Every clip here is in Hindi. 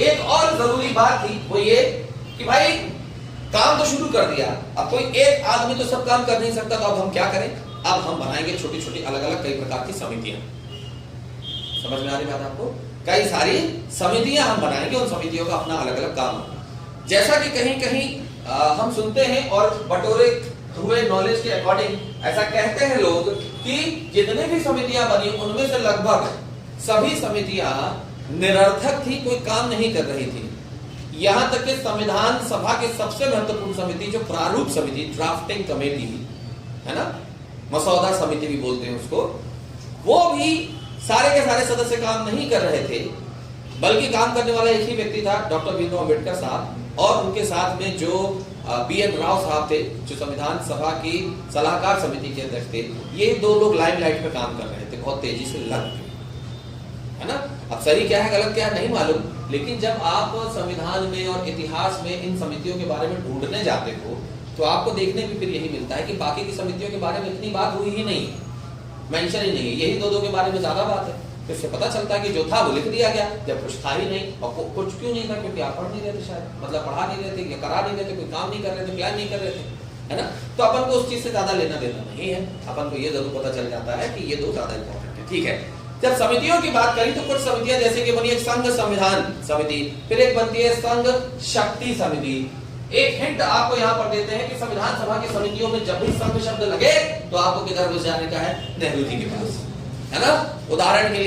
एक और जरूरी बात थी, वो ये कि भाई काम तो शुरू कर दिया, अब कोई एक आदमी तो सब काम कर नहीं सकता, तो अब हम क्या करें? अब हम बनाएंगे छोटी छोटी अलग अलग कई प्रकार की समितियां। समझ में आ रही बात आपको? कई सारी समितियां हम बनाएंगे, उन समितियों का अपना अलग अलग काम होगा। जैसा कि कहीं कहीं हम सुनते हैं और बटोरे हुए नॉलेज के अकॉर्डिंग ऐसा कहते हैं लोग कि जितने भी समितियां बनी उनमें से लगभग सभी समितियां निरर्थक थी, कोई काम नहीं कर रही थी। यहां तक कि संविधान सभा की सबसे महत्वपूर्ण समिति जो प्रारूप समिति, ड्राफ्टिंग कमेटी है ना, मसौदा समिति भी बोलते हैं उसको, वो भी सारे के सारे सदस्य काम नहीं कर रहे थे, बल्कि काम करने वाला एक ही व्यक्ति था, डॉक्टर भीमराव अंबेडकर साहब, और उनके साथ में जो BN राव साहब थे, जो संविधान सभा की सलाहकार समिति के अध्यक्ष थे। ये दो लोग लाइमलाइट पे काम कर रहे थे, बहुत तेजी से लग गए, है ना। अब सही क्या है गलत क्या है नहीं मालूम, लेकिन जब आप संविधान में और इतिहास में इन समितियों के बारे में ढूंढने जाते हो तो आपको देखने भी फिर यही मिलता है कि बाकी की समितियों के बारे में इतनी बात हुई ही नहीं, मेंशन ही नहीं है, यही दो के बारे में ज्यादा बात है। तो इससे पता चलता है कि जो था वो लिख दिया गया, जब कुछ था ही नहीं। और कुछ क्यों नहीं था? क्योंकि आप पढ़ नहीं रहे थे, शायद मतलब पढ़ा नहीं रहे थे या करा नहीं रहे थे, कोई काम नहीं कर रहे थे, प्लान नहीं कर रहे थे, है ना। तो अपन को उस चीज से ज्यादा लेना देना नहीं है, अपन को ये जरूर पता चल जाता है कि ये दो ज्यादा इंपॉर्टेंट है। ठीक है, जब समितियों की बात करी तो कुछ समितियां जैसे कि बनी एक संघ संविधान समिति, फिर एक बनती है संघ शक्ति समिति। एक हिंट आपको यहाँ पर देते हैं कि संविधान सभा की समितियों में जब भी संघ शब्द लगे तो आपको किधर घुस जाने का है? नेहरू जी के पास, है ना। उदाहरण के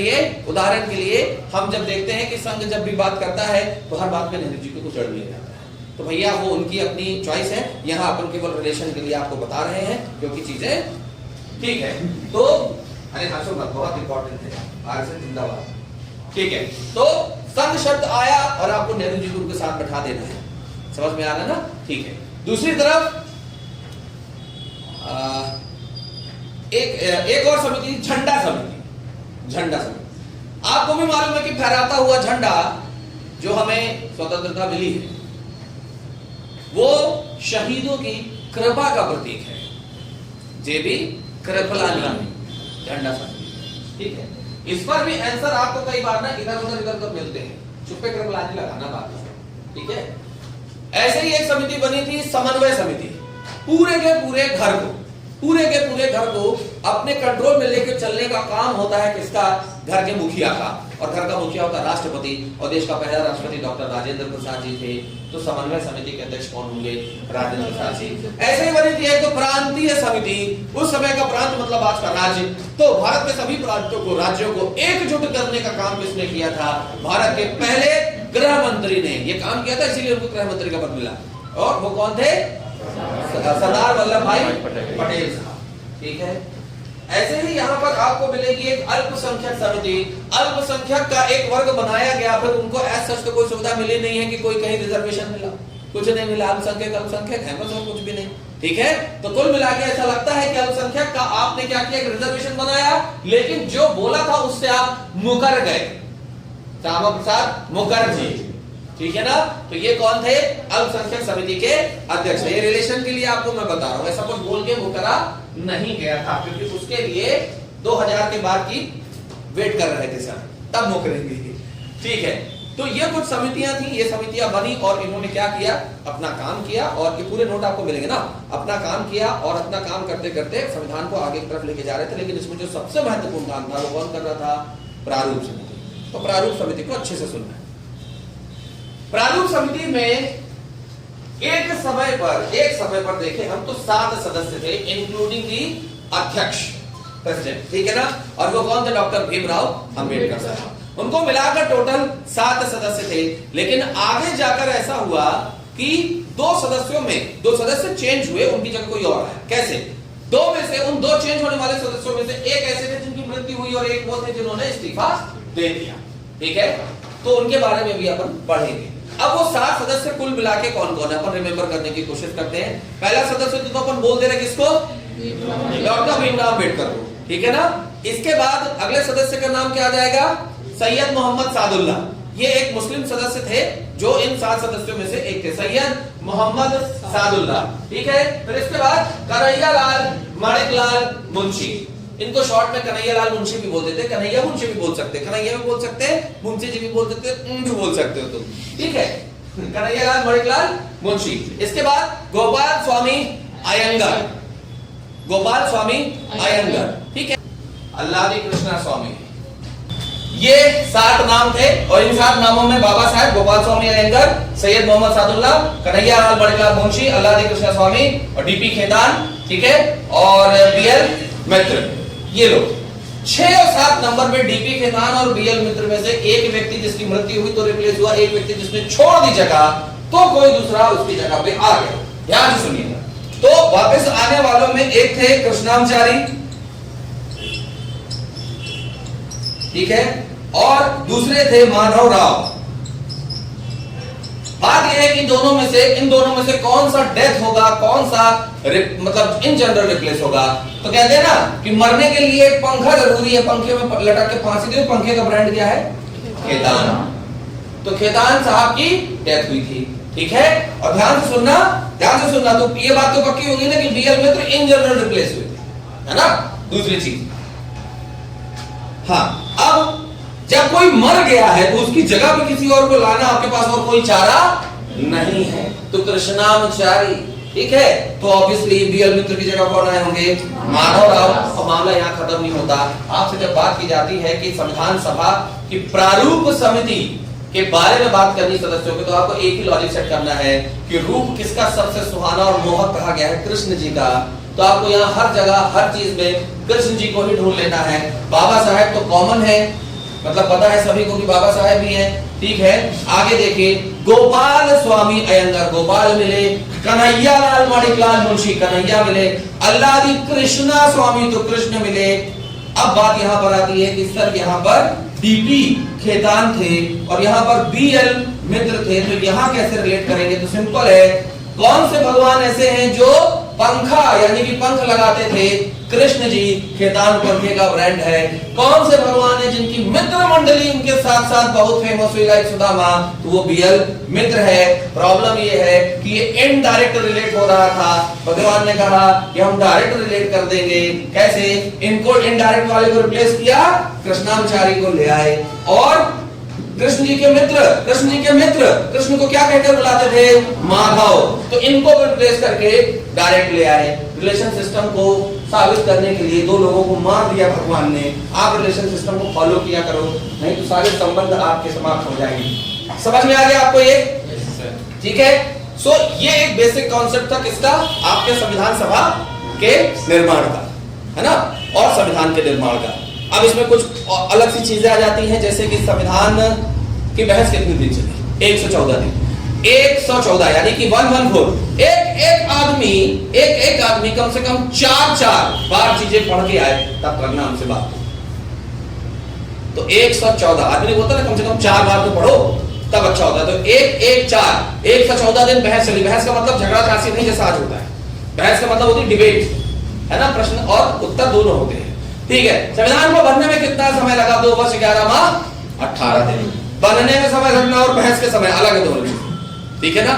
लिए हम जब देखते हैं कि संघ जब भी बात करता है तो हर बात में नेहरू जी को जोड़ लिया जाता है। तो भैया वो उनकी अपनी चॉइस है, यहाँ अपन केवल रिलेशन के लिए आपको बता रहे हैं क्योंकि चीजें ठीक है। तो अरे हंसो मत, बहुत इंपॉर्टेंट है, आरएसएस जिंदाबाद। ठीक है, तो संघ शब्द आया और आपको नेहरू जी को उनके साथ बैठा देना है, समझ में आ रहा है ना। ठीक है, दूसरी तरफ एक और समिति, झंडा समिति। आपको भी मालूम है कि फहराता हुआ झंडा जो हमें स्वतंत्रता मिली है वो शहीदों की कृपा का प्रतीक है। जेबी कृपलानी झंडा समिति। ठीक है, इस पर भी आंसर आपको कई बार ना इधर उधर मिलते हैं, चुप्पे कृपलानी लगाना बात है। ठीक है, ऐसे ही एक समिति बनी थी समन्वय समिति। पूरे के पूरे घर को अपने कंट्रोल में लेकर चलने का काम होता है किसका? घर के मुखिया का, और घर का मुखिया होता है राष्ट्रपति, और देश का पहला राष्ट्रपति डॉक्टर राजेंद्र प्रसाद जी थे। तो समन्वय समिति के अध्यक्ष कौन होंगे? राजेंद्र प्रसाद जी। ऐसे ही बनी थी एक तो प्रांतीय समिति। उस समय का प्रांत मतलब आज का राज्य। तो भारत के सभी प्रांतों को, राज्यों को एकजुट करने का काम किसने किया था? भारत के पहले गृह मंत्री ने ये काम किया था, इसीलिए उनको गृह मंत्री का पद मिला। और वो कौन थे? सरदार वल्लभ भाई पटेल साहब। ठीक है, ऐसे ही यहाँ पर आपको मिलेगी एक अल्पसंख्यक समिति। अल्पसंख्यक का एक वर्ग बनाया गया, फिर उनको ऐसा सच तो कोई सुविधा मिली नहीं है कि कोई कहीं रिजर्वेशन मिला, कुछ नहीं मिला। अल्पसंख्यक है बस, और कुछ भी नहीं। ठीक है, तो कुल मिला के ऐसा लगता है कि अल्पसंख्यक का आपने क्या किया? एक रिजर्वेशन बनाया, लेकिन जो बोला था उससे आप मुकर गए। श्यामा प्रसाद मुखर्जी, ठीक है ना। तो ये कौन थे? अल्पसंख्यक समिति के अध्यक्ष। ये रिलेशन के लिए आपको मैं बता रहा हूं, ऐसा कुछ बोल के मुकरा नहीं गया था, क्योंकि उसके लिए 2000 के बाद की वेट कर रहे थे सर, तब मुकरेंगे। ठीक है, तो ये कुछ समितियां थी, ये समितियां बनी और इन्होंने क्या किया? अपना काम किया। और ये पूरे नोट आपको मिलेंगे ना। अपना काम किया और अपना काम करते करते संविधान को आगे की तरफ लेके जा रहे थे। लेकिन इसमें जो सबसे महत्वपूर्ण काम था वो कौन कर रहा था? प्रारूप समिति। तो प्रारूप समिति को अच्छे से सुनना है। प्रारूप समिति में एक समय पर देखें हम तो 7 सदस्य थे, इंक्लूडिंग दी अध्यक्ष, प्रेसिडेंट। ठीक है ना। और वो कौन थे? डॉक्टर भीमराव अंबेडकर साहब। उनको मिलाकर टोटल 7 सदस्य थे। लेकिन आगे जाकर ऐसा हुआ कि 2 सदस्य चेंज हुए, उनकी जगह कोई और है। कैसे? 2 में से, उन 2 चेंज होने वाले सदस्यों में से एक ऐसे थे जिनकी मृत्यु हुई, और एक वो थे जिन्होंने इस्तीफा दे दिया। ठीक है, तो उनके बारे में भी अपन पढ़ेंगे। अब वो 7 सदस्य कुल मिला के कौन कौन है, अपन रिमेंबर करने की कोशिश करते हैं। पहला सदस्य तो अपन बोल दे रहे किसको? डॉक्टर भीमराव अंबेडकर को। ठीक है ना। इसके बाद अगले सदस्य का नाम क्या आ जाएगा? सैयद मोहम्मद सादुल्ला। ये एक मुस्लिम सदस्य थे जो इन 7 सदस्यों में से एक थे, सैयद मोहम्मद सादुल्ला। ठीक है, फिर इसके बाद कन्हैया लाल माणिकलाल मुंशी। इनको शॉर्ट में कन्हैयालाल मुंशी भी बोल देते, कन्हैया मुंशी भी बोल सकते, कन्हैया भी बोल सकते, मुंशी जी भी बोल सकते, भी बोल सकते हो तुम, ठीक है। कन्हैयालाल मणिकलाल मुंशी। इसके बाद गोपाल स्वामी अयंगर, गोपाल स्वामी अयंगर, ठीक है। अल्लादी कृष्णा स्वामी, ये 7 नाम थे और इन 7 नामों में बाबा साहब, गोपाल स्वामी अयंगर, सैयद मोहम्मद सादुल्लाह, कन्हैयालाल मणिकलाल मुंशी, अल्लादी कृष्णा स्वामी और डीपी खेतान, ठीक है, और बीएल मित्र, ये लोग 6 और 7 नंबर पे डीपी खेतान और बीएल मित्र में से एक व्यक्ति जिसकी मृत्यु हुई तो रिप्लेस हुआ, एक व्यक्ति जिसने छोड़ दी जगह तो कोई दूसरा उसकी जगह पे आ गया। ध्यान से सुनिएगा। तो वापस आने वालों में एक थे कृष्णामचारी, ठीक है, और दूसरे थे माधव राव। बात यह है कि दोनों में से, इन दोनों में से कौन सा डेथ होगा, कौन सा मतलब इन जनरल रिप्लेस होगा। तो कहते हैं ना कि मरने के लिए पंखा जरूरी है, पंखे में लटक के फांसी दो। पंखे का ब्रांड क्या है? खेतान। तो खेतान साहब की डेथ हुई थी, ठीक है। और ध्यान से सुनना, ध्यान से सुनना, तो ये बात तो पक्की होगी ना कि BL Mitra in general replace हुए थे, है ना। दूसरी चीज, हाँ, अब जब कोई मर गया है तो उसकी जगह पे किसी और को लाना आपके पास और कोई चारा नहीं है, तो कृष्णामचारी, ठीक है। तो ऑब्वियसली बीएल मित्र की जगह कौन आए होंगे? माधव राव। और मामला यहाँ खत्म नहीं होता। आपसे जब बात की जाती है कि संविधान सभा की प्रारूप समिति के बारे में बात करनी सदस्यों के, तो आपको एक ही लॉजिक सेट करना है कि रूप किसका सबसे सुहाना और मोहक कहा गया है? कृष्ण जी का। तो आपको यहाँ हर जगह हर चीज में कृष्ण जी को ही ढूंढ लेना है। बाबा साहेब तो कॉमन है, मतलब पता है सभी को कि बाबा साहेब भी हैं, ठीक है। आगे देखिए, गोपाल स्वामी अयंगर, गोपाल मिले। कन्हैयालाल मणिकलाल मुंशी, कन्हैया मिले। अल्लादी कृष्णा स्वामी, तो कृष्ण मिले। अब बात यहाँ पर आती है कि सर यहाँ पर डीपी खेतान थे और यहाँ पर बीएल मित्र थे, तो यहाँ कैसे रिलेट करेंगे? तो सिंपल है, कौन से भगवान ऐसे हैं जो पंखा यानी कि पंख लगाते थे? कृष्ण जी, खेतान पंखे का ब्रांड है। कौन से भगवान है जिनकी मित्र मंडली उनके साथ साथ बहुत फेमस हुई, लाइक सुदामा? तो वो बीएल मित्र है। प्रॉब्लम ये है कि ये इनडायरेक्ट रिलेट हो रहा था। भगवान ने कहा कि हम डायरेक्ट रिलेट कर देंगे। कैसे? इनको इनडायरेक्ट वाले को रिप्लेस किया, कृष्णामचारी को ले आए। और कृष्ण जी के मित्र, कृष्ण जी के मित्र कृष्ण को क्या कहकर बुलाते थे? माधव। तो इनको रिप्लेस करके डायरेक्ट ले आए। रिलेशन सिस्टम को साबित करने के लिए 2 लोगों को मार दिया भगवान ने। आप रिलेशन सिस्टम को फॉलो किया करो, नहीं तो सारे संबंध आपके समाप्त हो जाएंगे। समझ में आ गया आपको ये? ठीक है। सो ये एक बेसिक कॉन्सेप्ट था किसका? आपके संविधान सभा के निर्माण का, है ना, और संविधान के निर्माण का। अब इसमें कुछ अलग सी चीजें आ जाती हैं, जैसे कि संविधान की बहस कितने दिन चली? 114 दिन। 114 यानी कि 114। एक आदमी कम से कम 4 बार चीजें पढ़ के आए, तब करना हमसे बात। तो 114 आदमी ने बोलता ना, कम से कम 4 बार तो पढ़ो तब अच्छा होता है। तो 114 दिन बहस चली। बहस का मतलब झगड़ा झांसी नहीं जैसा आज होता है। बहस का मतलब होती है डिबेट, है ना, प्रश्न और उत्तर दोनों होते हैं, ठीक है। संविधान को बनने में कितना समय लगा? 2 वर्ष 11 माह 18 दिन। बनने में समय लगना और बहस के समय अलग है दोनों, ठीक है ना।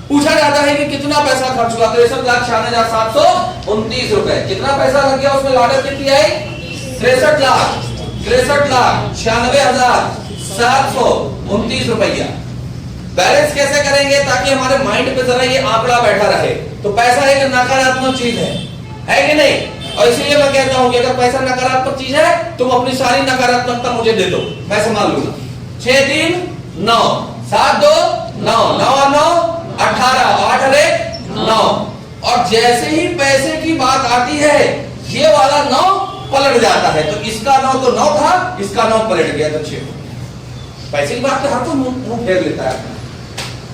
पूछा जाता है कि कितना पैसा खर्च हुआ? 63,96,729 रुपए। कितना पैसा लग गया उसमें? लागत कितनी आई? 63,96,729 रुपया। बैलेंस कैसे करेंगे ताकि हमारे माइंड पे जरा ये आंकड़ा बैठा रहे? तो पैसा एक नकारात्मक चीज है कि नहीं? और इसीलिए मैं कहता हूं कि अगर पैसा नकारात्मक चीज है, तुम अपनी सारी नकारात्मकता मुझे दे दो, मैं संभाल लूंगा। 6 3 9 7 2 9 9 और 9 18 8 और 1 9। और जैसे ही पैसे की बात आती है, ये वाला 9 पलट जाता है। तो इसका 9 तो 9 था, इसका 9 पलट गया तो 6। पैसे की बात तो हर कोई मुंह फेर लेता है।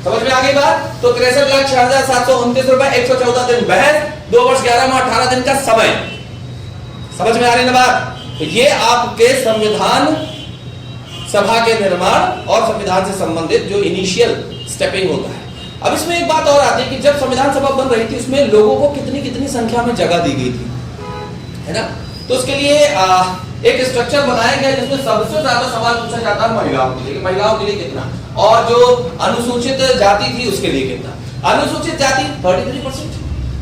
समझ में आ गई बात? तो 63,06,729 रुपए, 114 दिन बहस, 2 वर्ष 11 माह 18 दिन का समय। समझ में आ रही ना बात? तो ये आपके संविधान सभा के निर्माण और संविधान से संबंधित जो इनिशियल स्टेपिंग होता है। अब इसमें एक बात और आती है कि जब संविधान सभा बन रही थी, उसमें लोगों को कितनी संख्या में जगह दी गई थी, है ना। तो उसके लिए एक स्ट्रक्चर बनाया गया जिसमें सबसे ज्यादा सवाल पूछा जाता है महिलाओं के लिए। महिलाओं के लिए कितना, और जो अनुसूचित जाति थी उसके लिए कितना। अनुसूचित जाति 33%,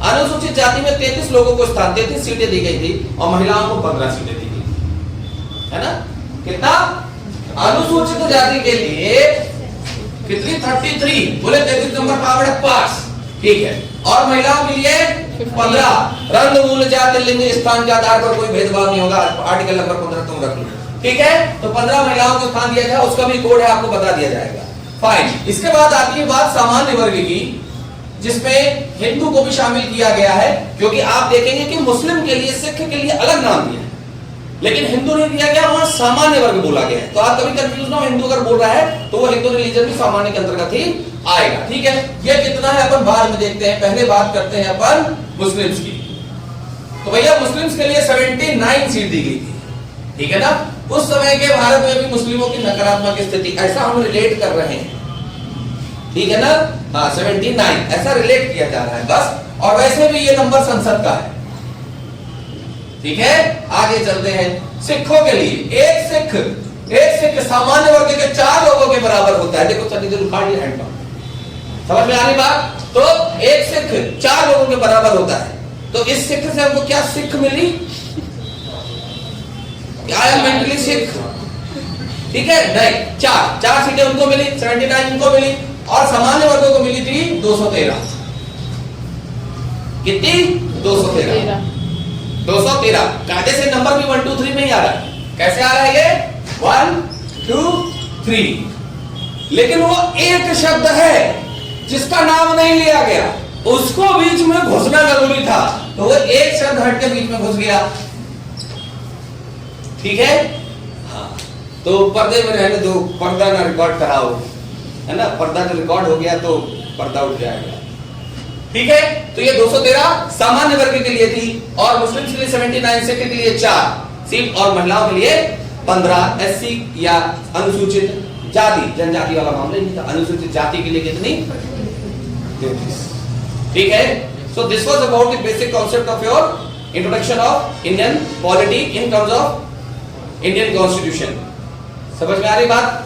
अनुसूचित जाति में 33 लोगों को स्थान 33 सीटें दी गई थी और महिलाओं को 15 सीटें दी गई थी, है ना? कितना? अनुसूचित जाति के लिए कितनी? 33, बोले 33 नंबर पावर पास, ठीक है। और महिलाओं के लिए 15। रंग, मूल, जाति, लिंग, स्थान के आधार पर कोई भेदभाव नहीं होगा। आर्टिकल नंबर 15 तुम रख लो, ठीक है। तो 15 महिलाओं को स्थान दिया जाए, उसका भी कोड है, आपको बता दिया जाएगा। फाइन। इसके बाद आती है बात सामान्य वर्ग की, जिसमें हिंदू को भी शामिल किया गया है, क्योंकि आप देखेंगे कि मुस्लिम के लिए, सिख के लिए अलग नाम दिया है, लेकिन हिंदू नहीं दिया गया, वहां सामान्य वर्ग बोला गया है। तो आप कभी कंफ्यूज ना हो, हिंदू अगर बोल रहा है तो वो हिंदू रिलीजन भी सामान्य के अंतर्गत ही आएगा, ठीक है। ये कितना है अपन बाद में देखते हैं, पहले बात करते हैं अपन मुस्लिम्स की। तो भैया मुस्लिम्स के लिए 79 सीट दी गई थी, ठीक है ना। उस समय के भारत में भी मुस्लिमों की नकारात्मक स्थिति, ऐसा हम रिलेट कर रहे हैं, ठीक है ना। हाँ 79 ऐसा रिलेट किया जा रहा है बस। और वैसे भी ये नंबर संसद का है, ठीक है। आगे चलते हैं। सिखों के लिए एक सिख सामान्य वर्ग के 4 लोगों के बराबर होता है। देखो सनी दिल उखाड़ लिया हैंड, समझ में आ रही बात? तो एक सिख 4 लोगों के बराबर होता है। तो इस सिख से हमको क्या सिख मिली? आई एम मेंटली सिख, ठीक है। नहीं, 4 सीटें उनको मिली, 79 उनको मिली, और सामान्य वर्गों को मिली थी 213। कितनी? 213। 213। कायदे से नंबर भी 1 2 3 में ही आ रहा है। कैसे आ रहा है ये? 1 2 3। लेकिन वो एक शब्द है जिसका नाम नहीं लिया गया, उसको बीच में घुसना जरूरी था, तो वो एक शब्द हट के बीच में घुस गया, ठीक है। हाँ, तो पर्दे में रहने दो, पर्दा ना रिकॉर्ड कराओ, है ना। पर्दा जो रिकॉर्ड हो गया तो पर्दा उठ जाएगा, ठीक है। तो ये 213 सामान्य वर्ग के लिए थी, और मुस्लिम के लिए 79, सिख के लिए 4 सीट, और महिलाओं के लिए 15। एससी या अनुसूचित जाति, जनजाति वाला मामला नहीं था। अनुसूचित जाति के लिए कितनी? 33, ठीक है। So this was about the basic concept of your introduction of Indian polity in terms of Indian constitution. समझ में आ रही बात?